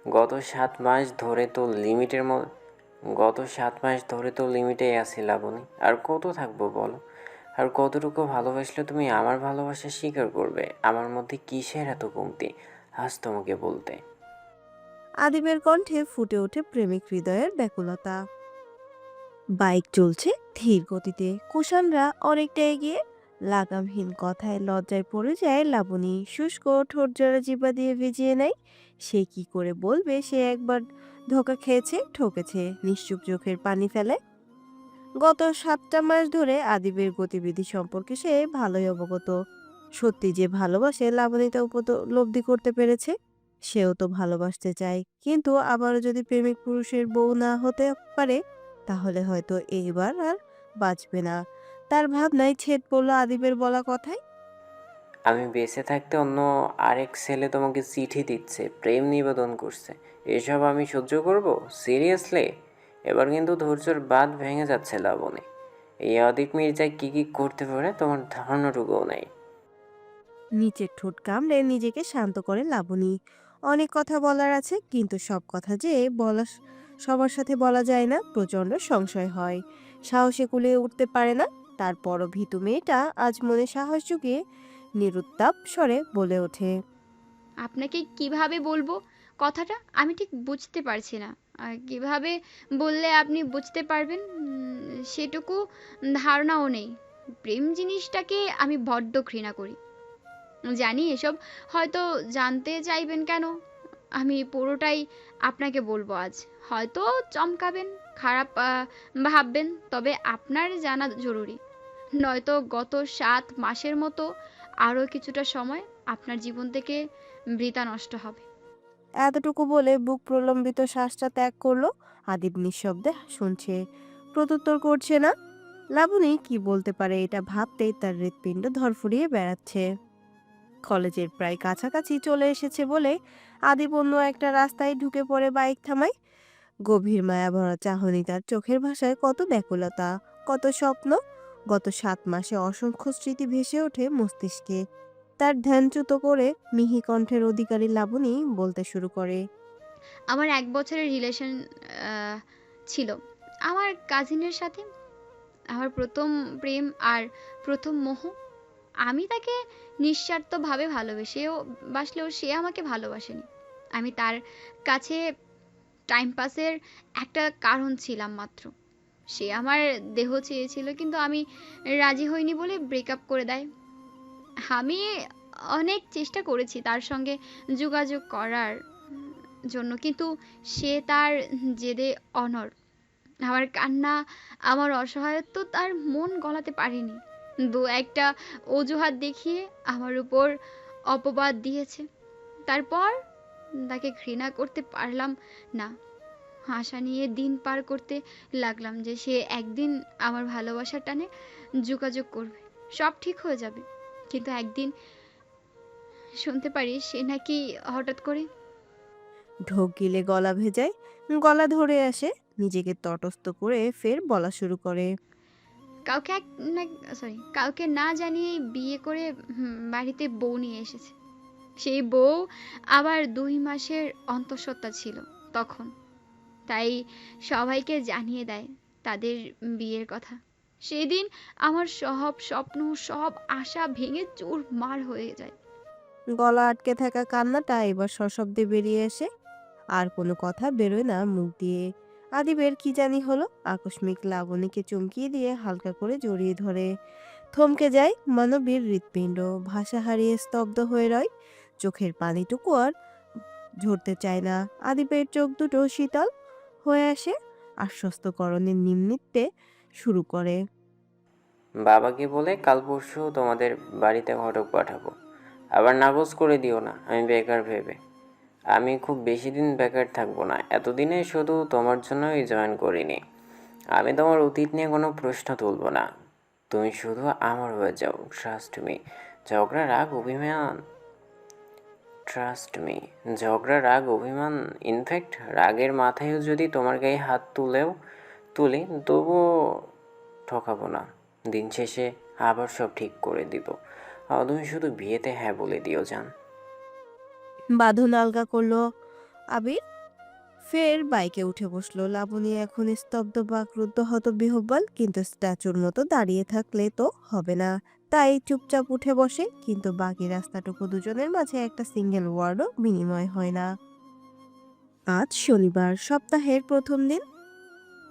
গত 7 মাস ধরে তো লিমিটের গত 7 মাস ধরে তো লিমিটেই আছি লাবণী। আর কত থাকবো বলো? আর কতটুকু ভালোবাসলে তুমি আমার ভালোবাসা স্বীকার করবে? আমার মধ্যে কিসের এত কমতি আজ তোমাকে বলতে? আদিবের কণ্ঠে ফুটে ওঠে প্রেমিক হৃদয়ের ব্যাকুলতা। বাইক চলছে ধীর গতিতে, কুষাণরা অনেকটা এগিয়ে। লাগামহীন কথায় লজ্জায় পড়ে যায় লাবণী, শুষ্ক ঠোঁট জোড়া জিহ্বা দিয়ে ভিজিয়ে নেয়। সে কি করে বলবে সে একবার ধোঁকা খেয়েছে, ঠকেছে, নিশ্চুপ চোখের পানি ফেলে। গত 7টা মাস ধরে আদিবের গতিবিধি সম্পর্কে সে ভালোই অবগত। সত্যি যে ভালোবাসে লাবণী তা উপলব্ধি করতে পেরেছে। সেও তো ভালোবাসতে চায়, কিন্তু আবারও যদি প্রেমিক পুরুষের বউ না হতে পারে, তাহলে হয়তো এইবার আর বাঁচবে না। তার ভাবনায় ছেদ পড়ল আদিবের বলা কথায়। আমি বেঁচে থাকতে অন্য আরেক ছেলে তোমাকে চিঠি দিচ্ছে, প্রেম নিবেদন করছে, এসব আমি সহ্য করব? সিরিয়াসলি? এবার কিন্তু ধৈর্যের বাঁধ ভেঙে যাচ্ছে লাবণী। এই অদিক মির্জায় কী কী করতে পারে তোমার ধারণাটুকুও নেই। নিচের ঠোঁট কামড়ে নিজেকে শান্ত করে লাবণী। অনেক কথা বলার আছে, কিন্তু সব কথা যে বলা সবার সাথে বলা যায় না। প্রচন্ড সংশয় হয়, সাহসে কুলিয়ে উঠতে পারে না। তারপরও ভীতু মেয়েটা আজ মনে সাহস জুগিয়ে নিরুত্তাপ স্বরে বলে ওঠে। আপনাকে কিভাবে বলবো কথাটা আমি ঠিক বুঝতে পারছি না। কিভাবে বললে আপনি বুঝতে পারবেন সেটুকু ধারণাও নেই। প্রেম জিনিসটাকে আমি বড্ড ঘৃণা করি। জানি এসব হয়তো জানতে চাইবেন কেন। আমি পুরোটাই আপনাকে বলবো আজ। হয়তো চমকাবেন, খারাপ ভাববেন, তবে আপনার জানা জরুরি। নয়তো গত 7 মাসের মতো আরও কিছুটা সময় আপনার জীবন থেকে বৃথা নষ্ট হবে। এতটুকু বলে বুক প্রলম্বিত শ্বাসটা ত্যাগ করলো। আদিব নিঃশব্দে শুনছে, প্রত্যুত্তর করছে না। লাবণী কি বলতে পারে এটা ভাবতেই তার হৃৎপিণ্ড ধরফরিয়ে বেড়াচ্ছে। কলেজের প্রায় কাছাকাছি চলে এসেছে বলে আদিব অন্য একটা রাস্তায় ঢুকে পড়ে বাইক থামায়। গভীর মায়া ভরা চাহনি তার চোখের ভাষায়, কত ব্যাকুলতা, কত স্বপ্ন। গত 7 মাসে অসংখ্য স্মৃতি ভেসে ওঠে মস্তিষ্কে। তার ধ্যানচ্যুত করে মিহি কণ্ঠের অধিকারী লাবণী বলতে শুরু করে। আমার 1 বছরের রিলেশন ছিল আমার কাজিনের সাথে। আমার প্রথম প্রেম আর প্রথম মোহ। আমি তাকে নিঃস্বার্থভাবে বাসলেও সে আমাকে ভালোবাসেনি। আমি তার কাছে টাইম পাসের একটা কারণ ছিলাম মাত্র। সে আমার দেহ চেয়েছিল, কিন্তু আমি রাজি হইনি বলে ব্রেকআপ করে দেয়। আমি অনেক চেষ্টা করেছি তার সঙ্গে যোগাযোগ করার জন্য, কিন্তু সে তার জেদে অনড়। আমার কান্না, আমার অসহায়ত্ব তার মন গলাতে পারেনি। দু একটা অজুহাত দেখিয়ে আমার উপর অপবাদ দিয়েছে। তারপর তাকে ঘৃণা করতে পারলাম না। আশা নিয়ে দিন পার করতে লাগলাম যে সে একদিন আমার ভালোবাসার টানে যোগাযোগ করবে, সব ঠিক হয়ে যাবে। কিন্তু একদিন শুনতে পারি সে নাকি হঠাৎ করে ঢোক গিলে গলা ভেজায়, গলা ধরে আসে। নিজেকে তটস্থ করে ফের বলা শুরু করে। কাউকে এক না কাউকে না জানিয়েই বিয়ে করে বাড়িতে বউ নিয়ে এসেছে। সেই বউ আবার 2 মাসের অন্তঃসত্ত্বা ছিল তখন। তাই সবাইকে জানিয়ে দেয় তাদের বিয়ের কথা। সেদিন আমার সব স্বপ্ন, সব আশা ভেঙে চুরমার হয়ে যায়। গলা আটকে থাকা কান্নাটা এবার সশব্দে বেরিয়ে আসে। আর কোনো কথা বেরোয় না মুখ দিয়ে। আদিবের কি জানি হলো, আকস্মিক লাবণীকে চমকিয়ে দিয়ে হালকা করে জড়িয়ে ধরে। থমকে যায় মানবীর হৃৎপিণ্ড, ভাষা হারিয়ে স্তব্ধ হয়ে রয়। চোখের পানিটুকু আর ঝরতে চায় না। আদিবের চোখ দুটো শীতল হয়ে আসে, আশ্বস্তকরণের নিম্নিতে শুরু করে। বাবাকে বলে কাল পরশু তোমাদের বাড়িতে ঘটক পাঠাবো। আবার নাকচ করে দিও না আমি বেকার ভেবে। আমি খুব বেশি দিন বেকার থাকবো না। এতদিনে শুধু তোমার জন্যই জয়েন করিনি। আমি তোমার অতীত নিয়ে কোনো প্রশ্ন তুলব না। তুমি শুধু আমার হয়ে যাও। ঝগড়া রাগ অভিমান ট্রাস্ট মি ঝগড়া রাগ অভিমান, ইনফ্যাক্ট রাগের মাথায়ও যদি তোমার গায়ে হাত তুলি, তবুও ঠকাবো না। দিন শেষে আবার সব ঠিক করে দিব। তুমি শুধু বিয়েতে হ্যাঁ বলে দিও জান। বাঁধন আলগা করলো আবির। ফের বাইকে উঠে বসলো। লাবণী এখন স্তব্ধ, বাকরুদ্ধ, হতবিহ্বল, কিন্তু স্ট্যাচুর মতো দাঁড়িয়ে থাকলে তো হবে না। তাই চুপচাপ উঠে বসে, কিন্তু বাকি রাস্তাটুকু দুজনের মাঝে একটা সিঙ্গেল ওয়ার্ডও বিনিময় হয় না। আজ শনিবার, সপ্তাহের প্রথম দিন।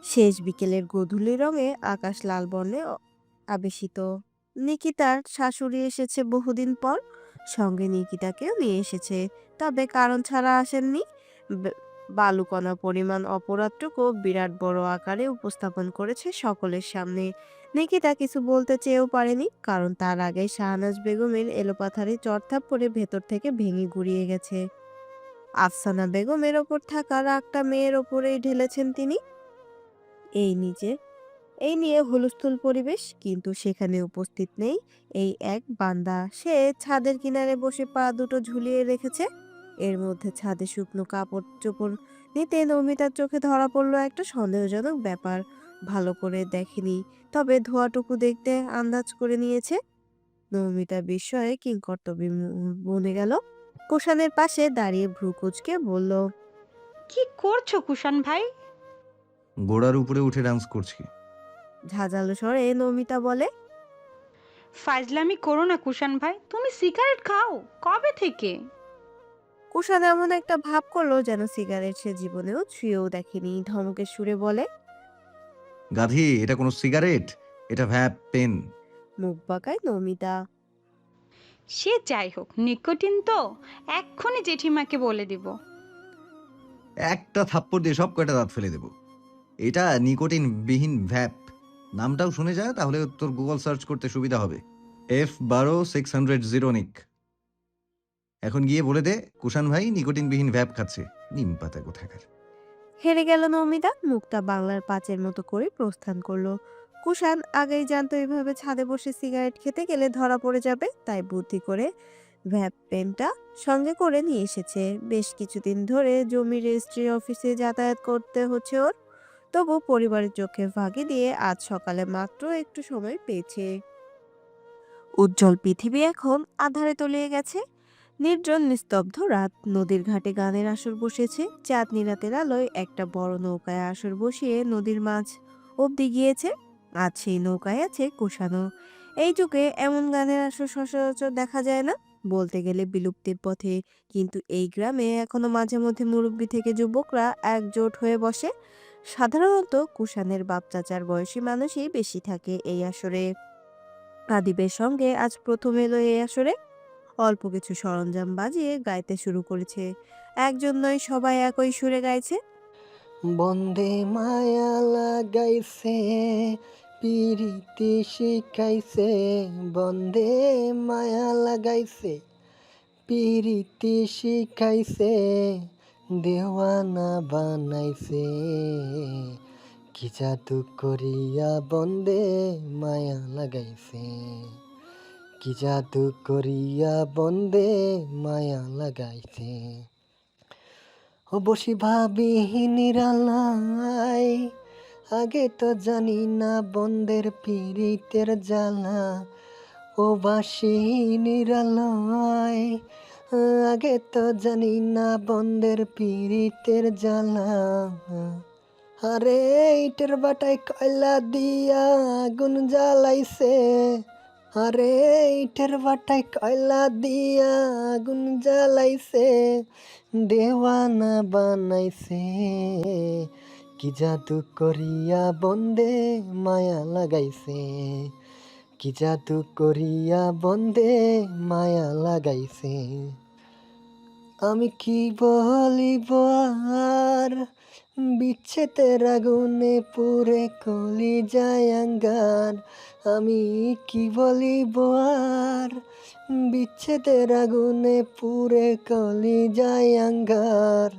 শেষ বিকেলের গোধূলি রঙে আকাশ লাল বর্ণে আবেশিত। নিকিতার শাশুড়ি এসেছে বহুদিন পর, সঙ্গে নিকিতাকেও নিয়ে এসেছে, তবে কারণ ছাড়া আসেননি। বে- বালুকণা পরিমাণ অপরাধটুকু বিরাট বড় আকারে উপস্থাপন করেছে সকলের সামনে। নিকিতা কিছু বলতে চেয়েও পারেনি, কারণ তার আগে শাহনাজ বেগমের এলোপাথারি চড়থাপ্পড়ে ভেতর থেকে ভেঙে গুড়িয়ে গেছে। আফসানা বেগমের ওপর থাকা রাগটা মেয়ের ওপরেই ঢেলেছেন তিনি। এই নিজে এই নিয়ে হুলস্থুল পরিবেশ, কিন্তু সেখানে উপস্থিত নেই এই এক বান্দা। সে ছাদের কিনারে বসে পা দুটো ঝুলিয়ে রেখেছে। এর মধ্যে ছাদে শুকনো কাপড় চোপড় নিতে নমিতার চোখে ধরা পড়লো একটা সন্দেহজনক ব্যাপার। ভালো করে দেখেনি, তবে ধোঁয়াটুকু দেখতে আন্দাজ করে নিয়েছে। নমিতা বিস্ময়ে কিংকর্তব্যে বনে গেল। কুষাণের পাশে দাঁড়িয়ে ভ্রু কুঁচকে বলল, কি করছো কুষাণ ভাই? ঘোড়ার উপরে উঠে ডান্স করছি। ঝাঁঝালো স্বরে নমিতা বলে। ফাজলামি করো না কুষাণ ভাই, তুমি সিগারেট খাও কবে থেকে? কুষাণ এমন একটা ভাব করলো যেন সিগারেট সে জীবনেও ছুঁয়েও দেখেনি। ধমকের সুরে বলে, গাধি, এটা কোনো সিগারেট, এটা ভ্যাপ পেন। মুখ বাঁকায় নমিতা। সে যাই হোক, নিকোটিন তো, এক্ষুনি জেঠিমাকে বলে দিব। একটা থাপ্পড় দিয়ে সব কয়টা দাঁত ফেলে দেব। এটা নিকোটিন বিহীন ভ্যাপ। নামটাও শুনে যায়, তাহলে তোর গুগল সার্চ করতে সুবিধা হবে। F12 600 নিক। এখন গিয়ে বলে দে কুষাণ ভাই নিকোটিন বিহীন ভ্যাপ খাচ্ছে। নিম পাতা কোথাকার। হেরে গেল নমিতা, মুখটা বাংলার পাঁচের মতো করে প্রস্থান করলো। কুষাণ আগেই জানতো এভাবে ছাদে বসে সিগারেট খেতে গেলে ধরা পড়ে যাবে, তাই বুদ্ধি করে ভ্যাপ পেনটা সঙ্গে করে নিয়ে এসেছে। বেশ কিছুদিন ধরে জমি রেজিস্ট্রি অফিসে যাতায়াত করতে হচ্ছে ওর, তবু পরিবারের চোখে ফাঁকি দিয়ে আজ সকালে মাত্র একটু সময় পেয়েছে। উজ্জ্বল পৃথিবী এখন আঁধারে তলিয়ে গেছে। নির্জন নিস্তব্ধ রাত। নদীর ঘাটে গানের আসর বসেছে। চাঁদনি রাতের আলোয় একটা বড় নৌকায় আসর বসিয়ে নদীর মাঝ অব্দি গিয়েছে। আজ সেই নৌকায় আছে কুষাণও। এই যুগে এমন গানের আসর সচরাচর দেখা যায় না, বলতে গেলে বিলুপ্তির পথে। কিন্তু এই গ্রামে এখনো মাঝে মধ্যে মুরব্বি থেকে যুবকরা একজোট হয়ে বসে। সাধারণত কুষাণের বাপ চাচার বয়সী মানুষই বেশি থাকে এই আসরে। আদিবের সঙ্গে আজ প্রথম এলো এই আসরে। অল্প কিছু সরঞ্জাম বাজিয়ে গাইতে শুরু করেছে। একজন নয়, সবাই একই সুরে গাইছে। বন্দে মায়া লাগাইছে পিরিতি শিখাইছে, বন্দে মায়া লাগাইছে পিরিতি শিখাইছে, দেওয়ানা বানাইছে, কি জাদু করিয়া বন্দে মায়া লাগাইছে, কি জাদু করিয়া বন্দে মায়া লাগাইছে। ও বসি ভাবি নিরালাই, আগে তো জানি না বন্দের পীড়িতের জ্বালা। ও বাসি নিরালাই, আগে তো জানি না বন্দের পীড়িতের জ্বালা। আরে ইটের বাটায় কয়লা দিয়া আগুন জ্বালাইছে, আরে ইটের বাটায় কয়লা দিয়া আগুন জ্বালাইছে, দেওয়ানা বানাইছে, কি জাদু করিয়া বন্দে মায়া লাগাইছে, কি জাদু করিয়া বন্দে মায়া লাগাইছে। আমি কি বলিব আর, বিচ্ছেদের আগুনে পুরে কলি যায় আঙ্গার। আমি কি বলিব আর, বিচ্ছেদের আগুনে পুরে কলি যায় আঙ্গার।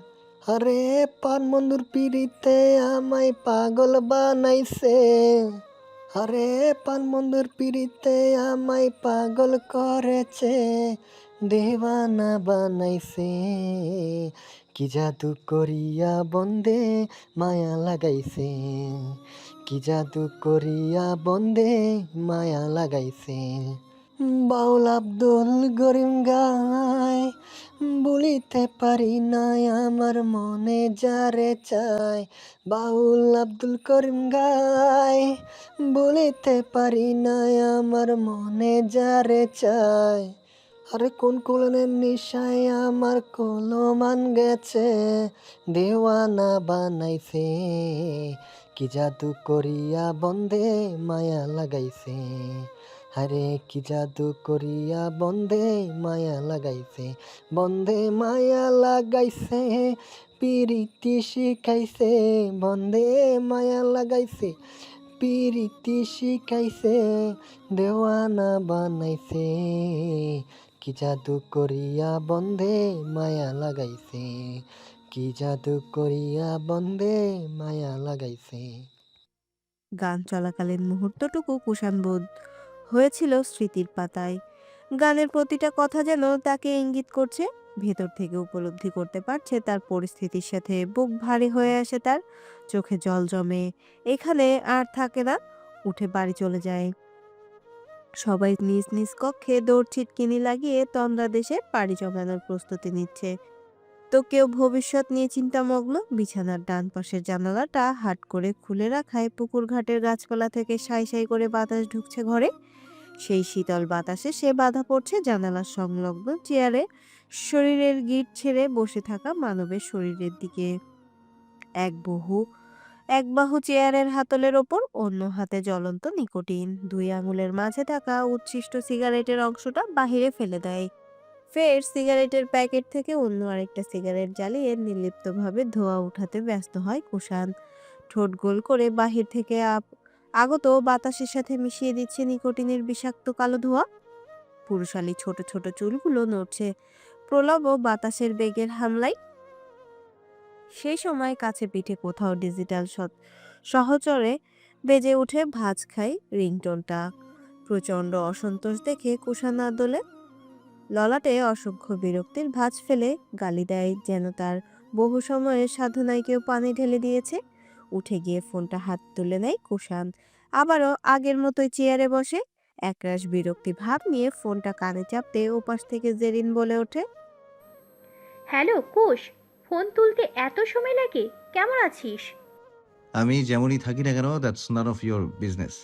আরে পান বন্ধুর পিড়িতে আমায় পাগল বানাইছে, আরে পান বন্ধুর পিড়িতে আমায় পাগল করেছে, দেওয়ানা বানাইছে, কি জাদু করিয়া বন্দে মায়া লাগাইছে, কি জাদু করিয়া বন্দে মায়া লাগাইছে। বাউল আব্দুল গরিম গায়, বলিতে পারি না আমার মনে যারে চায়, বাউল আব্দুল করিম গায়। বলিতে পারি না আমার মনে যারে চায়, আরে কোন কোলনের নিশায় আমার কলমান গেছে, দেওয়ানা বানাইছে, কি জাদু করিয়া বন্দে মায়া লাগাইছে। আরে কি জাদু করিয়া বন্দে মায়া লাগাইছে, বন্দে মায়া লাগাইছে, পিরিতি শিখাইছে, বন্দে মায়া লাগাইছে, পিরিতি শিখাইছে, দেওয়ানা বানাইছে, কি জাদু করিয়া বন্দে মায়া লাগাইছে, কি জাদু করিয়া বন্দে মায়া লাগাইছে। গান চলাকালীন মুহূর্তটুকু কুষাণ বোধ হয়েছিল স্মৃতির পাতায়। গানের প্রতিটা কথা যেন তাকে ইঙ্গিত করছে। ভেতর থেকে উপলব্ধি করতে পারছে তার পরিস্থিতির সাথে। বুক ভারী হয়ে আসে তার, চোখে জল জমে। এখানে আর থাকে না, উঠে বাড়ি চলে যায়। সবাই নিজ নিজ কক্ষে দৌড় ছিটকিনি লাগিয়ে তন্দ্রা দেশে পাড়ি জমানোর প্রস্তুতি নিচ্ছে। তো কেউ ভবিষ্যৎ নিয়ে চিন্তামগ্ন। বিছানার ডান পাশের জানালাটা হাট করে খুলে রাখায় পুকুর ঘাটের গাছপালা থেকে সাই সাই করে বাতাস ঢুকছে ঘরে। সেই শীতল বাতাসে সে বাধা পড়ছে জানালার সংলগ্ন চেয়ারে, শরীরের গিঁট ছেড়ে বসে থাকা মানবের শরীরের দিকে। এক বাহু চেয়ারের হাতলের ওপর, অন্য হাতে জ্বলন্ত নিকোটিন। দুই আঙুলের মাঝে থাকা উচ্ছিষ্ট সিগারেটের অংশটা বাহিরে ফেলে দেয়। ফের সিগারেটের প্যাকেট থেকে অন্য আরেকটা সিগারেট জ্বালিয়ে নির্লিপ্তভাবে ধোঁয়া উঠাতে ব্যস্ত হয় কুষাণ। ঠোঁট গোল করে বাহির থেকে আগত বাতাসের সাথে মিশিয়ে দিচ্ছে নিকোটিনের বিষাক্ত কালো ধোঁয়া। পুরুষালী ছোট ছোট চুলগুলো নড়ছে প্রলব বাতাসের বেগের হামলায়। সেই সময় কাছে পিঠে কোথাও ডিজিটাল সহচরে বেজে ওঠে ভাঁজ খাই রিংটোনটা। প্রচণ্ড অসন্তোষ দেখে কুষাণ আদলে ললাটে অসংখ্য বিরক্তির ভাঁজ ফেলে গালি দেয়, যেন তার বহু সময়ের সাধনায় কেউ পানি ঢেলে দিয়েছে। উঠে গিয়ে ফোনটা হাত তুলে নেয় কুষাণ। আবারও আগের মতোই চেয়ারে বসে একরাশ বিরক্তি ভাব নিয়ে ফোনটা কানে চাপতে ওপাশ থেকে জেরিন বলে ওঠে, হ্যালো কুশ, ফোন তুলতে এত সময় লাগে? কেমন আছিস? আমি যেমনই থাকি না কেন, that's none of your business.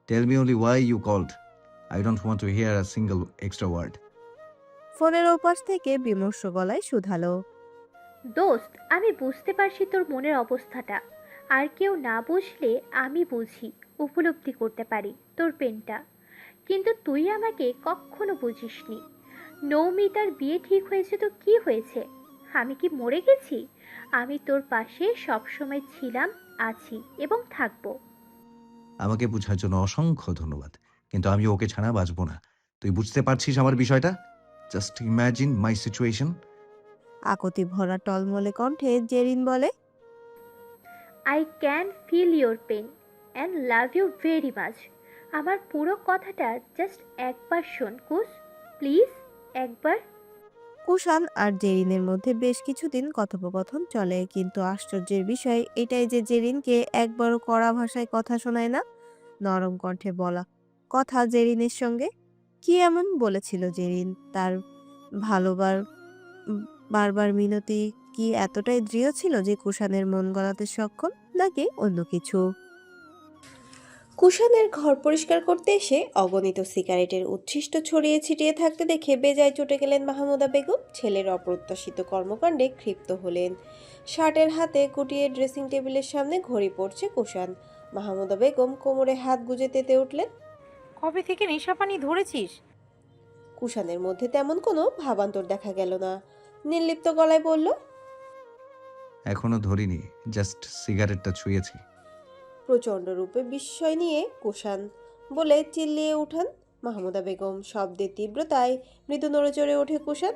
Tell me only why you called. I don't want to hear a single extra word. ফোনের ওপাশ থেকে বিমর্ষ গলায় শুধালো, দোস্ত, আমি বুঝতে পারছি তোর মনের অবস্থাটা। আর কেউ না বুঝলে আমি বুঝি, উপলব্ধি করতে পারি তোর পেনটা। কিন্তু তুই আমাকে কখনো বুঝিসনি। নৌমিতার বিয়ে ঠিক হয়েছে তো কি হয়েছে? আমি কি মরে গেছি? আমি তোর পাশে সবসময় ছিলাম, আছি এবং থাকবো। আমাকে বোঝার জন্য অসংখ্য ধন্যবাদ, কিন্তু আমি ওকে ছাড়া বাঁচবো না। তুই বুঝতে পারছিস আমার বিষয়টা? Just imagine my situation. আকুতি ভরা টলমলে কণ্ঠে জেরিন বলে, I can feel your pain and love you very much. আমার পুরো কথাটা জাস্ট একবার শোন কুশ, প্লিজ, একবার। কুষাণ আর জেরিনের মধ্যে বেশ কিছুদিন কথোপকথন চলে, কিন্তু আশ্চর্যের বিষয় এটাই যে জেরিনকে একবারও কড়া ভাষায় কথা শোনায় না। নরম কণ্ঠে বলা কথা জেরিনের সঙ্গে। কি এমন বলেছিল জেরিন? তার ভালোবার উম, বারবার মিনতি কি এতটাই দৃঢ় ছিল যে কুষাণের মন গলাতে সক্ষম, নাকি অন্য কিছু? কুষাণের ঘর পরিষ্কার করতে এসে অগণিত সিগারেটের উচ্ছিষ্ট ছড়িয়ে ছিটিয়ে থাকতে দেখে বেজায় চটে গেলেন মাহমুদা বেগম। ছেলের অপ্রত্যাশিত কর্মকাণ্ডে ক্ষিপ্ত হলেন। শার্টের হাতে গুটিয়ে ড্রেসিং টেবিলের সামনে ঘড়ি পড়ছে কুষাণ। মাহমুদা বেগম কোমরে হাত গুজে তেতে উঠলেন। কবে থেকে নেশা পানি ধরেছিস? কুষাণের মধ্যে তেমন কোনো ভাবান্তর দেখা গেল না। নির্লিপ্ত গলায় বলল, এখনো ধরিনি, জাস্ট সিগারেটটা ছুঁয়েছি। প্রচণ্ড রূপে বিস্ময় নিয়ে কুষাণ বলে চিল্লিয়ে উঠান মাহমুদা বেগম। শব্দের তীব্রতায় মৃদু নড়েচড়ে ওঠে কুষাণ।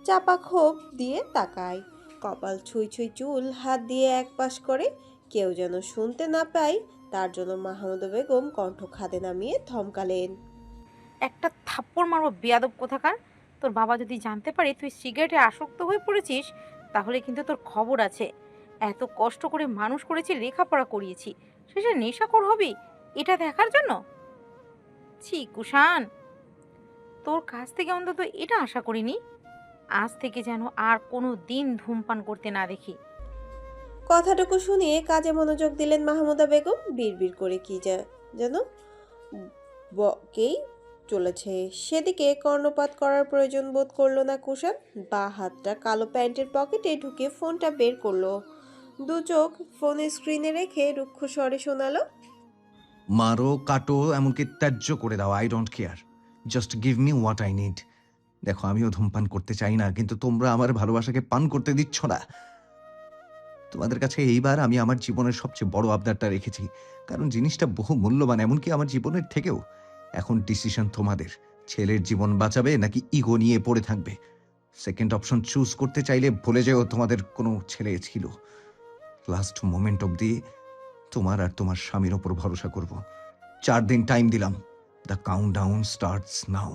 চাপা ক্ষোভ দিয়ে তাকায়। কপাল ছুঁই ছুঁই চুল হাত দিয়ে একপাশ করে। কেউ যেন শুনতে না পায় তার জন্য মাহমুদা বেগম কণ্ঠ খাদে নামিয়ে ধমকালেন, একটা থাপ্পড় মারবো বেয়াদব কোথাকার। তোর বাবা যদি জানতে পারে তুই সিগারেটে আসক্ত হয়ে পড়েছিস, তাহলে কিন্তু তোর খবর আছে। এত কষ্ট করে মানুষ করেছি, লেখাপড়া করিয়েছি, শেষে নেশাখোর হবি এটা দেখার জন্য? ছি কুষাণ, তোর কাছ থেকে অন্তত এটা আশা করিনি। আজ থেকে যেন আর কোনো দিন ধূমপান করতে না দেখি। কথাটুকু শুনিয়ে কাজে মনোযোগ দিলেন মাহমুদা বেগম। বিড়বিড় করে কি যেন বকেই চলেছে। সেদিকে কর্ণপাত করার প্রয়োজন বোধ করলো না কুষাণ। বাঁ হাতটা কালো প্যান্টের পকেটে ঢুকে ফোনটা বের করলো। দু চোখ ফোনের স্ক্রিনে রেখে রুক্ষ স্বরে শোনালো, মারো, কাটো, এমনকি ত্যায্য করে দাও, I don't care. Just give me what I need. দেখো, আমিও ধূমপান করতে চাই না, কিন্তু তোমরা আমার ভালোবাসাকে পান করতে দিচ্ছ না। তোমাদের কাছে এইবার আমি আমার জীবনের সবচেয়ে বড় আবদারটা রেখেছি, কারণ জিনিসটা বহু মূল্যবান, এমনকি আমার জীবনের থেকেও। এখন ডিসিশন তোমাদের, ছেলের জীবন বাঁচাবে নাকি ইগো নিয়ে পড়ে থাকবে। সেকেন্ড অপশন চুজ করতে চাইলে ভুলে যেও তোমাদের কোনো ছেলে ছিল। লাস্ট মোমেন্ট অবধি তোমার আর তোমার স্বামীর ওপর ভরসা করব। 4 দিন টাইম দিলাম। The count down starts now.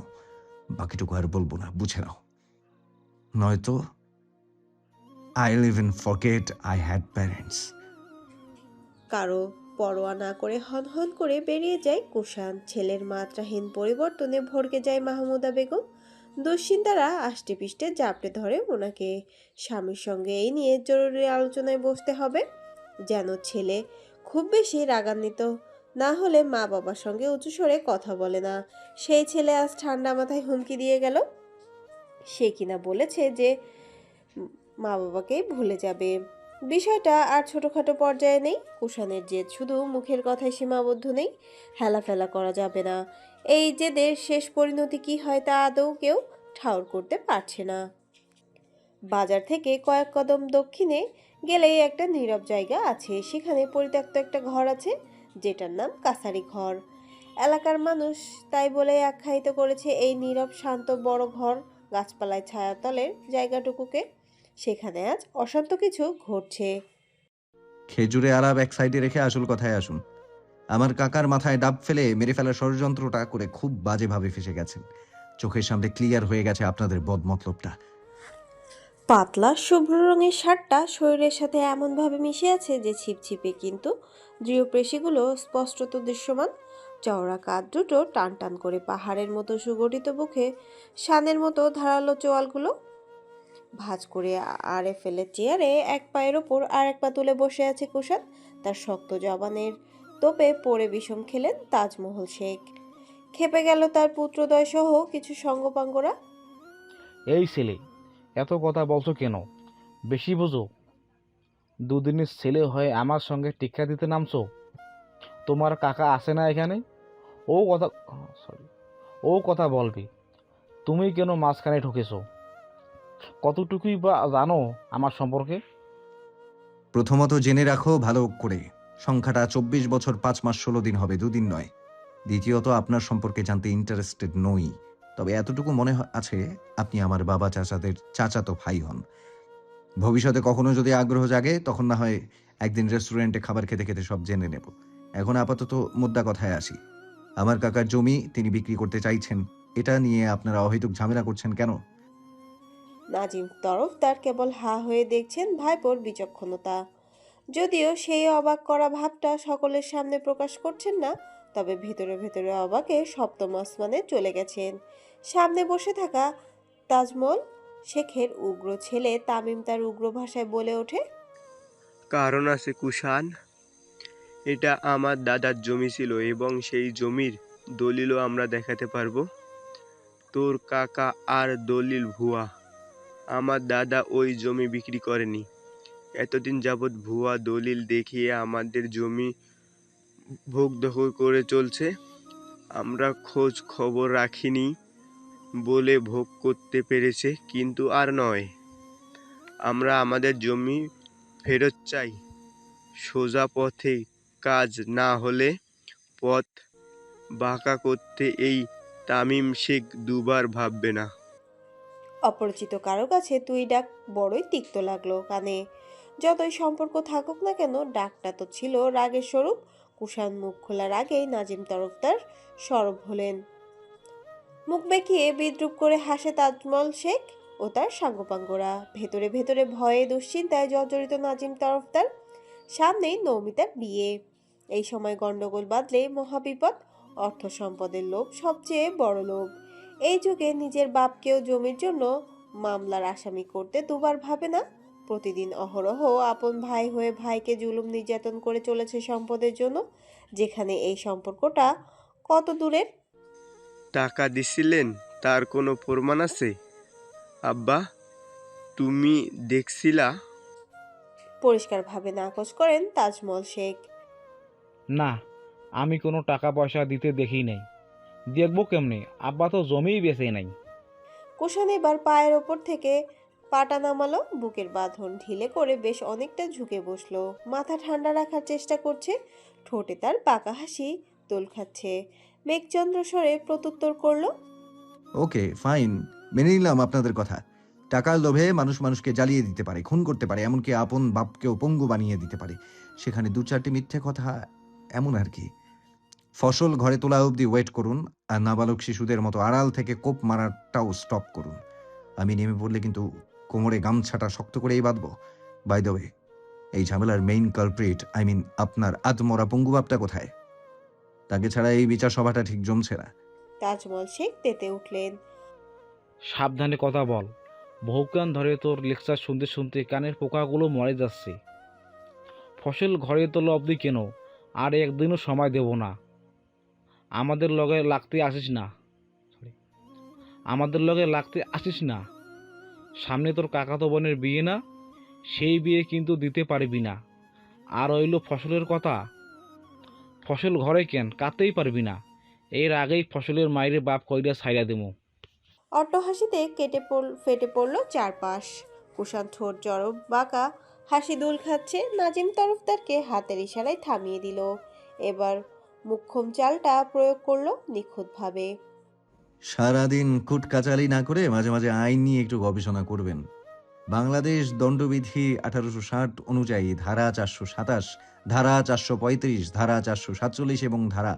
বাকিটুকু আর বলবো না, বুঝে নাও, নয়তো I'll even forget I had parents. কারো পরোয়া না করে হনহন করে বেরিয়ে যায় কুষাণ। ছেলের মাত্রাহীন পরিবর্তনে ভড়কে যায় মাহমুদা বেগম। দুশ্চিন্তারা আষ্টে পিষ্টে জাপটে ধরে ওনাকে। স্বামীর সঙ্গে এই নিয়ে জরুরি আলোচনায় বসতে হবে, যেন ছেলে খুব বেশি রাগান্বিত না হলে মা বাবার সঙ্গে উঁচু স্বরে কথা বলে না। সেই ছেলে আজ ঠান্ডা মাথায় হুমকি দিয়ে গেল সে কিনা বলেছে যে মা বাবাকেই ভুলে যাবে। বিষয়টা আর ছোটখাটো পর্যায়ে নেই। কুষাণের জেদ শুধু মুখের কথায় সীমাবদ্ধ নেই, হেলাফেলা করা যাবে না। এই জেদের শেষ পরিণতি কি হয় তা আদৌ কেউ ঠাউর করতে পারছে না। বাজার থেকে কয়েক কদম দক্ষিণে গেলেই একটা নীরব জায়গা আছে। সেখানে পরিত্যক্ত একটা ঘর আছে, যেটার নাম কাছারি ঘর। এলাকার মানুষ তাই বলে আখ্যায়িত করেছে এই নীরব শান্ত বড় ঘর গাছপালায় ছায়াতলের জায়গাটুকুকে। সেখানে আজ অশান্ত কিছু ঘটছে। খেজুরে আলাপ এক সাইডে রেখে আসল কথায় আসুন। আমার কাকার মাথায় ডাব ফেলে মেরে ফেলার ষড়যন্ত্রটা করে খুব বাজেভাবে ফেসে গেছেন। চোখের সামনে ক্লিয়ার হয়ে গেছে আপনাদের বদমতলবটা। পাতলা শুভ্র রঙের শার্টটা শরীরের সাথে এমনভাবে মিশে আছে যে ছিপছিপে কিন্তু দৃঢ় পেশিগুলো স্পষ্টত দৃশ্যমান। চওড়া কাঁধ দুটো টান টান করে পাহাড়ের মতো সুগঠিত বুকে শানের মতো ধারালো চোয়ালগুলো ভাঁজ করে আড়ে ফেলে চেয়ারে এক পায়ের ওপর আর এক পা তুলে বসে আছে কুষাণ। তার শক্ত জবানের তোপে পড়ে বিষম খেলেন তাজমহল শেখ। খেপে গেল তার পুত্রদয় সহ কিছু সঙ্গপাঙ্গরা। এই ছেলে, এত কথা বলছো কেন? বেশি বোঝো? দুদিনের ছেলে হয়ে আমার সঙ্গে টিক্কা দিতে নামছো? তোমার কাকা আসে না এখানে? ও কথা ও কথা বলবে। তুমি কেন মাঝখানে ঢুকেছো? কতটুকুই বা জানো আমার সম্পর্কে? প্রথমত জেনে রাখো ভালো করে, সংখ্যাটা 24 বছর 5 মাস 16 দিন হবে, 2 দিন নয়। দ্বিতীয়ত, আপনার সম্পর্কে জানতে ইন্টারেস্টেড নই। তবে এতটুকু মনে আছে, আপনি আমার বাবা চাচাদের চাচাতো ভাই হন। ভবিষ্যতে কখনো যদি আগ্রহ জাগে, তখন না হয় একদিন রেস্টুরেন্টে খাবার খেতে খেতে সব জেনে নেব। এখন আপাতত মুদ্রা কথায় আসি। আমার কাকার জমি তিনি বিক্রি করতে চাইছেন। এটা নিয়ে আপনারা অহেতুক ঝামেলা করছেন কেন? নাজিম তরফদার কেবল হা হয়ে দেখছেন ভাইপোর বিচক্ষণতা। যদিও সেই অবাক করা ভাবটা সকলের সামনে প্রকাশ করছেন না, তবে ভেতরে ভেতরে অবাকে সপ্তম আসমানে চলে গেছেন। সামনে বসে থাকা তাজমল শেখের উগ্র ছেলে তামিম তার উগ্র ভাষায় বলে ওঠে, কারণ আছে কুষাণ, এটা আমার দাদার জমি ছিল এবং সেই জমির দলিলও আমরা দেখাতে পারবো। তোর কাকা আর দলিল ভুয়া। আমার দাদা ওই জমি বিক্রি করেনি। এতদিন যাবৎ ভুয়া দলিল দেখিয়ে আমাদের জমি ভোগ দখল করে চলছে। আমরা খোঁজ খবর রাখিনি বলে ভোগ করতে পেরেছে, কিন্তু আর নয়। আমরা আমাদের জমি ফেরত চাই। সোজা পথে কাজ না হলে পথ বাঁকা করতে এই তামিম শেখ দুবার ভাববে না। অপরিচিত কারো কাছে তুই ডাক বড়ই তিক্ত লাগলো কানে। যতই সম্পর্ক থাকুক না কেন, ডাকটা তো ছিল রাগের স্বরূপ। কুষাণ মুখ খোলার আগেই নাজিম তরফদার সরব হলেন। মুখ বেঁকিয়ে বিদ্রুপ করে হাসে তাজমল শেখ ও তার সাঙ্গপাঙ্গরা। ভেতরে ভেতরে ভয়ে দুশ্চিন্তায় জর্জরিত নাজিম তরফদার। সামনেই নৌমিতার বিয়ে। এই সময় গন্ডগোল বাঁধলে মহাবিপদ। অর্থ সম্পদের লোভ সবচেয়ে বড় লোভ। এই যুগে নিজের বাপকেও জমির জন্য মামলার আসামি করতে দুবার ভাবে না। প্রতিদিন অহরহ আপন ভাই হয়ে ভাইকে জুলুম নির্যাতন করে চলেছে সম্পদের জন্য, যেখানে এই সম্পর্কটা কত দূরের। টাকা দিছিলেন তার কোনো প্রমাণ আছে? আব্বা, তুমি দেখছিলা? পরিষ্কারভাবে নাকচ করেন তাজমল শেখ। না, আমি কোনো টাকা পয়সা দিতে দেখি নাই। দেখবো কেমনে? আব্বা তো জমিই বেচে নাই। কুষাণ এবার পায়ের ওপর থেকে পাটা নামালো, বুকের বাঁধন ঢিলে করে বেশ অনেকটা ঝুঁকে বসলো, মাথা ঠান্ডা রাখার চেষ্টা করছে। ঠোঁটে তার পাকা হাসি দোল খাচ্ছে। মেঘচন্দ্র স্বরে প্রত্যুত্তর করলো, ওকে ফাইন, মেনে নিলাম আপনাদের কথা। টাকার লোভে মানুষ মানুষকে জ্বালিয়ে দিতে পারে, খুন করতে পারে, এমনকি আপন বাপকেও পঙ্গু বানিয়ে দিতে পারে। সেখানে দু চারটি মিথ্যে কথা, এমন আর কি। ফসল ঘরে তোলা অবধি ওয়েট করুন, আর নাবালক শিশুদের মতো আড়াল থেকে কোপ মারাটাও স্টপ করুন। আমি নেমে পড়লে কিন্তু কোমরে গামছাটা শক্ত করেই বাঁধবো। বাই দ্য ওয়ে, এই ঝামেলার মেইন কালপ্রিট, আই মিন আপনার আদমরা পঙ্গু বাপটা কোথায়? তাকে ছাড়া এই বিচার সভাটা ঠিক জমছে না। তাজমল শেখ তেতে উঠলেন। সাবধানে কথা বল। বহুকান ধরে তোর লেকচার শুনতে শুনতে কানের পোকাগুলো মরে যাচ্ছে। ফসল ঘরে তোলা অবধি কেন, আর একদিনও সময় দেব না। আমাদের লগে লাগতে আসিস না। আমাদের লগে লাগতে আসিস না। সামনে তোর কাকাতো বোনের বিয়ে না, সেই বিয়ে কিন্তু দিতে পারবি না। আর রইল ফসলের কথা, ফসল ঘরে কেন কাটতেই পারবি না। এর আগেই ফসলের মায়ের বাপ কইরা ছাইরা দেবো। অট্টহাসিতে ফেটে পড়ল চারপাশ। কুষাণ ঠোঁট জড়ো বাঁকা হাসি দোল খাচ্ছে। নাজিম তরফদারকে হাতের ইশারায় থামিয়ে দিল। এবার মুখ্যম চালটা প্রয়োগ করলো নিখুঁতভাবে। সারাদিন কুটকাচালি না করে মাঝে মাঝে আইন নিয়ে একটু গবেষণা করবেন। বাংলাদেশ দণ্ডবিধি 1860 অনুযায়ী ধারা 427, ধারা 435, ধারা 447 এবং ধারা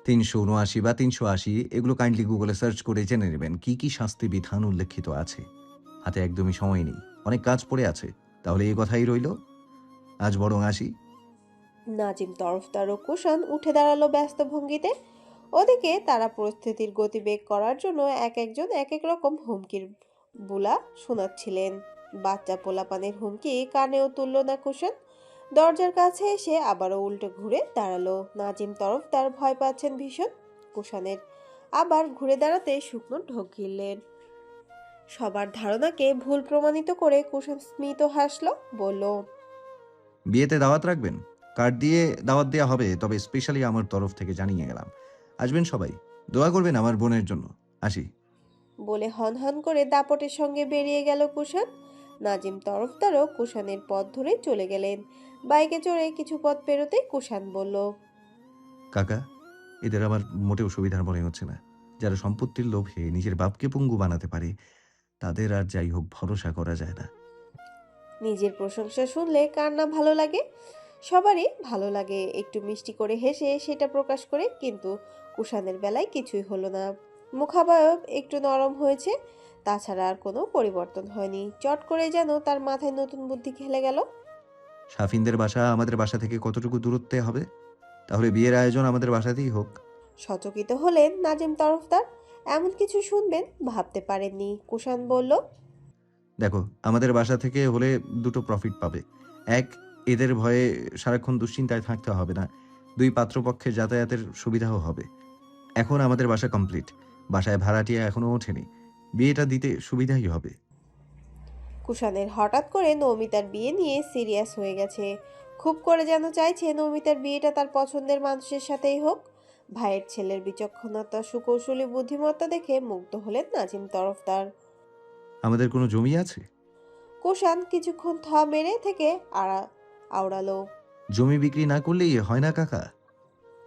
379 বা 380, এগুলো কাইন্ডলি গুগলে সার্চ করে জেনে নেবেন কি কি শাস্তি বিধান উল্লেখিত আছে। হাতে একদমই সময় নেই, অনেক কাজ পড়ে আছে। তাহলে এই কথাই রইল, আজ বরং আসি। নাজিম তরফদার ও কুষাণ উঠে দাঁড়ালো ব্যস্ত ভঙ্গিতে। ওদিকে তারা পরিস্থিতির গতিবেগ করার জন্য এক একজন এক এক রকম হুমকির বুলা শোনাচ্ছিলেন। বাচ্চা পোলাপানের হুমকি কানেও তুলল না কুষাণ। দরজার কাছে এসে আবারও উল্টে ঘুরে দাঁড়ালো। নাজিম তরফদার ভয় পাচ্ছেন ভীষণ। কুষাণের আবার ঘুরে দাঁড়াতে শুকনো ঢোক গিললেন। সবার ধারণাকে ভুল প্রমাণিত করে কুষাণ স্মিত হাসল, বলল, বিয়েতে দাওয়াত রাখবেন? কার্ড দিয়ে দাওয়াত দেওয়া হবে, তবে স্পেশালি আমার তরফ থেকে জানিয়ে গেলাম। আসবেন সবাই, দোয়া করবেন আমার বোনের জন্য। আসি। বলে হনহন করে দাপটের সঙ্গে বেরিয়ে গেল কুষাণ। নাজিম তরফদারও কুষাণের পথ ধরে চলে গেলেন। বাইকে চড়ে কিছু পথ পেরোতে কুষাণ বলল, কাকা, এদের আমার মোটেও সুবিধার মনে হচ্ছে না। যারা সম্পত্তির লোভে নিজের বাপকে পঙ্গু বানাতে পারে, তাদের আর যাই হোক ভরসা করা যায় না। নিজের প্রশংসা শুনলে কার না ভালো লাগে। সবারই ভালো লাগে একটু মিষ্টি করে হেসে সেটা প্রকাশ করে, কিন্তু কুষাণের বেলায় কিছুই হলো না। মুখাবয়ব একটু নরম হয়েছে, তাছাড়া আর কোনো পরিবর্তন হয়নি। চট করে যেন তার মাথায় নতুন বুদ্ধি খেলে গেল। সাফিনদের বাসা আমাদের বাসা থেকে কতটুকু দূরত্বে হবে? তাহলে বিয়ের আয়োজন আমাদের বাসাতেই হোক। সচকিত হলেন নাজিম তরফদার। এমন কিছু শুনবেন ভাবতে পারেননি। কুষাণ বলল, দেখো, আমাদের বাসা থেকে হলে দুটো প্রফিট পাবে। এক, এদের ভয়ে সারাক্ষণ দুশ্চিন্তায় থাকতে হবে না। দুই, পাত্রপক্ষের যাতায়াতের সুবিধাও হবে। এখন আমাদের বাসা কমপ্লিট, বাসায় ভাড়াটিয়া এখনো ওঠেনি, বিয়েটা দিতে সুবিধাই হবে। কুষাণের হঠাৎ করে নৌমিতার বিয়ে নিয়ে সিরিয়াস হয়ে গেছে। খুব করে যেন চাইছে নৌমিতার বিয়েটা তার পছন্দের মানুষের সাথেই হোক। ভাইয়ের ছেলের বিচক্ষণতা, সুকৌশলী বুদ্ধিমত্তা দেখে মুগ্ধ হলেন নাজিম তরফদার। আমাদের কোনো জমি আছে? কুষাণ কিছুক্ষণ থ মেরে থেকে আওড়ালো। জমি বিক্রি না করলেই হয় না কাকা?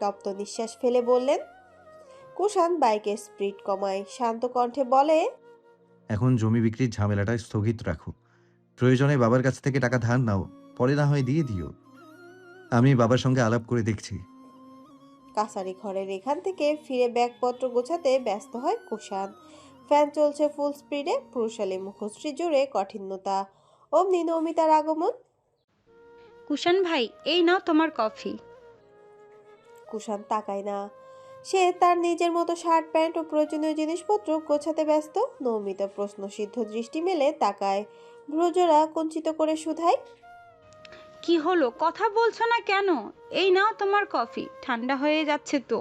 তপ্ত নিঃশ্বাস ফেলে বললেন। কুষাণ বাইকের স্পিড কমায়, শান্ত কণ্ঠে বলে, এখন জমি বিক্রির ঝামেলাটা স্থগিত রাখো। প্রয়োজনে বাবার কাছ থেকে টাকা ধার নাও, পরে না হয় দিয়ে দিও। আমি বাবার সঙ্গে আলাপ করে দেখছি। কাছারি ঘরের এখান থেকে ফিরে ব্যাগপত্র গোছাতে ব্যস্ত হয় কুষাণ। ফ্যান চলছে ফুল স্পিডে, পুরুষালী মুখশ্রী জুড়ে কঠিনতা। অমনি নৌমিতার আগমন। কুষাণ ভাই, এই নাও তোমার কফি। কুষাণ তাকায় না। সে তার নিজের মতো শার্ট প্যান্ট ও প্রয়োজনীয় জিনিসপত্র গোছাতে ব্যস্ত। নৌমিতা প্রশ্নসিদ্ধ দৃষ্টি মেলে তাকায়, ভ্রুজোড়া কুঞ্চিত করে শুধায়, কি হলো, কথা বলছো না কেন? এই নাও তোমার কফি, ঠান্ডা হয়ে যাচ্ছে তো।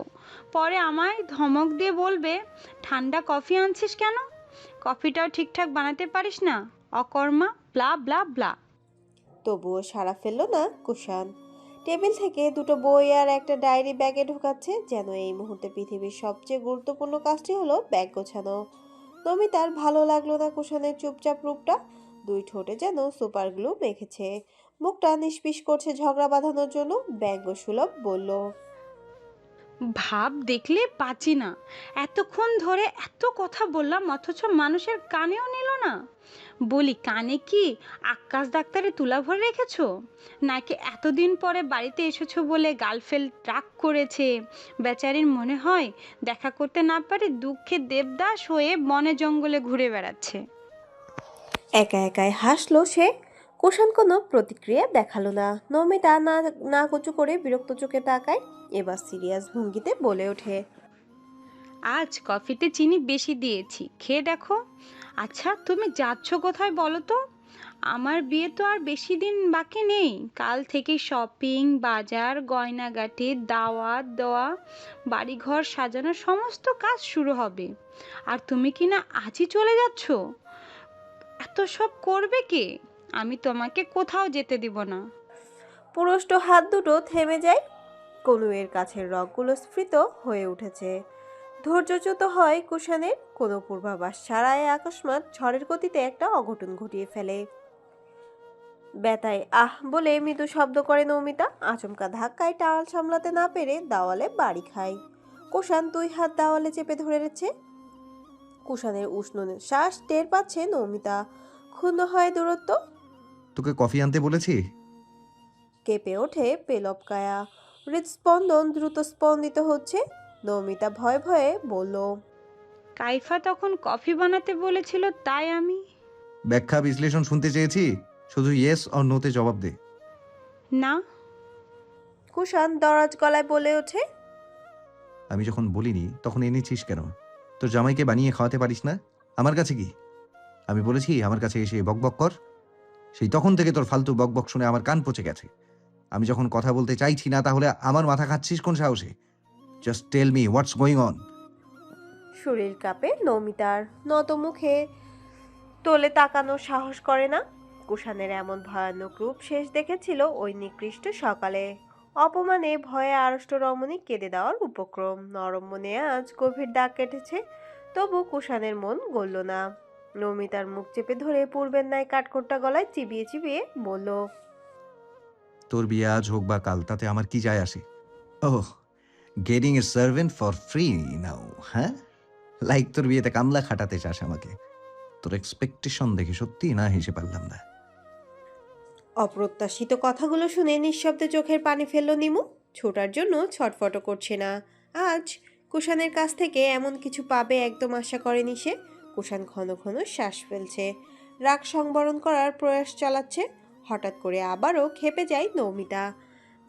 পরে আমায় ধমক দিয়ে বলবে ঠান্ডা কফি আনছিস কেন, কফিটাও ঠিকঠাক বানাতে পারিস না, অকর্মা, ব্লা ব্লা ব্লা। তবুও সাড়া ফেলল না কুষাণ। টেবিল থেকে দুটো বই আর একটা ডায়েরি ব্যাগে ঢুকাচ্ছে, যেন এই মুহূর্তে পৃথিবীর সবচেয়ে গুরুত্বপূর্ণ কাজটি হলো ব্যাগ গোছানো। নমিতার ভালো লাগলো না কুষাণের চুপচাপ রূপটা। দুই ঠোঁটে যেন সুপার গ্লু মেখেছে, মুখটা নিষ্পিস করছে ঝগড়া বাঁধানোর জন্য। ব্যঙ্গ সুলভ বলল, ভাব দেখলে বাঁচি না, এতক্ষণ ধরে এত কথা বললাম অথচ মানুষের কানেও নিল না। বলি, কানে কি আক্কাস ডাক্তারে তুলা ভরে রেখেছো, নাকি এতদিন পরে বাড়িতে এসেছো বলে গার্লফ্রেন্ড রাগ করেছে, বেচারির মনে হয় দেখা করতে না পারে দুঃখে দেবদাস হয়ে বনে জঙ্গলে ঘুরে বেড়াচ্ছে। একা একাই হাসলো সে। কুষাণ কোনো প্রতিক্রিয়া দেখালো না। নমিতা না না কচু করে বিরক্ত চোখে তাকায়, এবার সিরিয়াস ভঙ্গিতে বলে ওঠে, আজ কফিতে চিনি বেশি দিয়েছি, খেয়ে দেখো। আচ্ছা, তুমি যাচ্ছ কোথায় বলো তো? আমার বিয়ে তো আর বেশি দিন বাকি নেই, কাল থেকে শপিং, বাজার, গয়নাগাটি, দাওয়াত দেওয়া, বাড়িঘর সাজানো সমস্ত কাজ শুরু হবে। আর তুমি কি না আজই চলে যাচ্ছ? এত সব করবে কে? আমি তোমাকে কোথাও যেতে দিব না। পুরুষ্ট হাত দুটো থেমে যায়। কনুয়ের কাছের রগগুলো স্ফীত হয়ে উঠেছে। ধৈর্যচ্যুত হয় কুষাণের। কোনো পূর্বাভাস ছাড়াই আকস্মাৎ ঝড়ের গতিতে একটা অঘটন ঘটিয়ে ফেলে। ব্যথায় আহ বলে মৃদু শব্দ করে নমিতা। আচমকা ধাক্কায় টাল সামলাতে না পেরে দেওয়ালে বাড়ি খায়। কুষাণ দুই হাত দেওয়ালে চেপে ধরেছে। কুষাণের উষ্ণ শ্বাস টের পাচ্ছে নমিতা। ক্ষুণ্ণ হয় দূরত্ব। তোকে কফি আনতে বলেছি? কেঁপে ওঠে পেলবকায়া। হৃদস্পন্দন দ্রুত স্পন্দিত হচ্ছে। নমিতা ভয়ে ভয়ে বলল, কাইফা তখন কফি বানাতে বলেছিল, তাই আমি। ব্যাখ্যা বিশ্লেষণ শুনতে চেয়েছি, শুধু ইয়েস অর নোতে জবাব দে। না। কুষাণ দরাজ গলায় বলে ওঠে, আমি যখন বলিনি তখন এনেছিস কেন? তোর জামাইকে বানিয়ে খাওয়াতে পারিস না? আমার কাছে কি? আমি বলেছি আমার কাছে এসে বকবক কর? সেই তখন থেকে তোর ফালতু বকবক শুনে আমার কান পচে গেছে। আমি যখন কথা বলতে চাইছি না তাহলে আমার মাথা খাচ্ছিস কোন সাহসে? Just tell me what's going on. শরীর কাঁপে নমিতার। নত মুখে তোলে তাকানোর সাহস করে না। কুষাণের এমন ভয়ানক রূপ শেষ দেখেছিল ওই নিকৃষ্ট সকালে। অপমানে ভয়ে আড়ষ্ট রমণী কেঁদে দেওয়ার উপক্রম। নরম মনে আজ গভীর দাগ কেটেছে। তবু কুষাণের মন গলল না। নমিতার মুখ চেপে ধরে পূর্বের ন্যায় কাঠখোট্টা গলায় চিবিয়ে চিবিয়ে বলল, তোর বিয়ে আজ হোক বা কাল তাতে আমার কি যায় আসে? Oh, getting a servant for free now, হ্যাঁ? লাইক তোর বিয়েতে কামলা খাটাতে চাস আমাকে? তোর এক্সপেকটেশন দেখে সত্যি না হেসে পারলাম না। অপ্রত্যাশিত কথাগুলো শুনে নিঃশব্দে চোখের পানি ফেলল নিমু। ছোটার জন্য ছটফট করছে না। আজ কুষাণের কাছ থেকে এমন কিছু পাবে একদম আশা করেনি সে। কুষাণ ঘন ঘন শ্বাস ফেলছে, রাগ সংবরণ করার প্রয়াস চালাচ্ছে। হঠাৎ করে আবারও ক্ষেপে যায় নৌমিতা।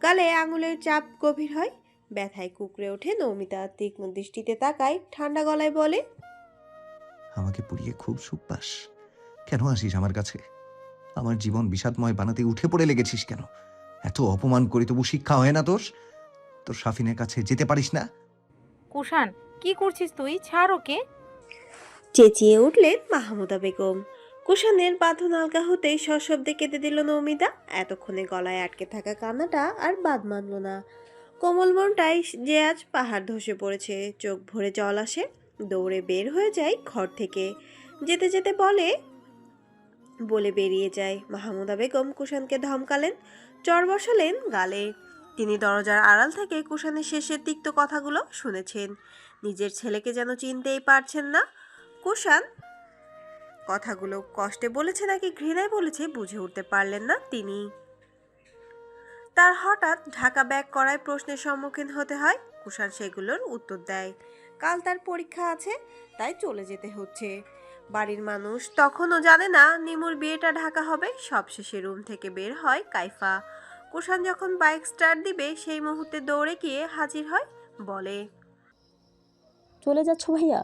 গালে আঙুলের চাপ গভীর হয়। ব্যথায় কুকড়ে ওঠে নৌমিতা। তীক্ষ্ণ দৃষ্টিতে তাকায়, ঠান্ডা গলায় বলে, আমাকে পুড়িয়ে খুব সুখ পাস? কেন আসিস আমার কাছে? আমার জীবন বিষাদময় বানাতে উঠে পড়ে লেগেছিস কেন? এত অপমান করি তবু শিক্ষা হয় না তোর? তোর সাফিনের কাছে যেতে পারিস না? কুষাণ, কি করছিস তুই? ছাড় ওকে। চেঁচিয়ে উঠলেন মাহমুদা বেগম। কুষাণের বাঁধন আলগা হতেই সশব্দে কেঁদে দিল নমিতা। এতক্ষণে গলায় আটকে থাকা কান্নাটা আর বাদ মানল না। কোমল মনটাই যে আজ পাহাড় ধসে পড়েছে। চোখ ভরে জল আসে। দৌড়ে বের হয়ে যায় ঘর থেকে। যেতে যেতে বলে বেরিয়ে যায়। মাহমুদা বেগম কুষাণকে ধমকালেন, চর বসালেন গালে। তিনি দরজার আড়াল থেকে কুষাণের শেষের তিক্ত কথাগুলো শুনেছেন। নিজের ছেলেকে যেন চিনতেই পারছেন না। কুষাণ কথাগুলো কষ্টে বলেছে নাকি ঘৃণায় বলেছে বুঝে উঠতে পারলেন না তিনি। তার হঠাৎ ঢাকা ব্যাগ করায় প্রশ্নের সম্মুখীন হতে হয়। কুষাণ সেগুলোর উত্তর দেয়, কাল তার পরীক্ষা আছে, তাই চলে যেতে হচ্ছে। বাড়ির মানুষ তখনও জানে না নিমুর বিয়েটা ঢাকা হবে। সবশেষে রুম থেকে বের হয় কাইফা। কুষাণ যখন বাইক স্টার্ট দিবে সেই মুহূর্তে দৌড়ে গিয়ে হাজির হয়। বলে, চলে যাচ্ছ ভাইয়া?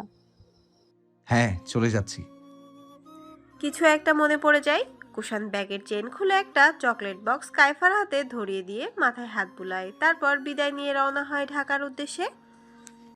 হ্যাঁ, চলে যাচ্ছি। কিছু একটা মনে পড়ে যায়। কুষাণ ব্যাগের চেন খুলে একটা চকলেট বক্স কাইফার হাতে ধরিয়ে দিয়ে মাথায় হাত বুলায়, তারপর বিদায় নিয়ে রওনা হয় ঢাকার উদ্দেশ্যে।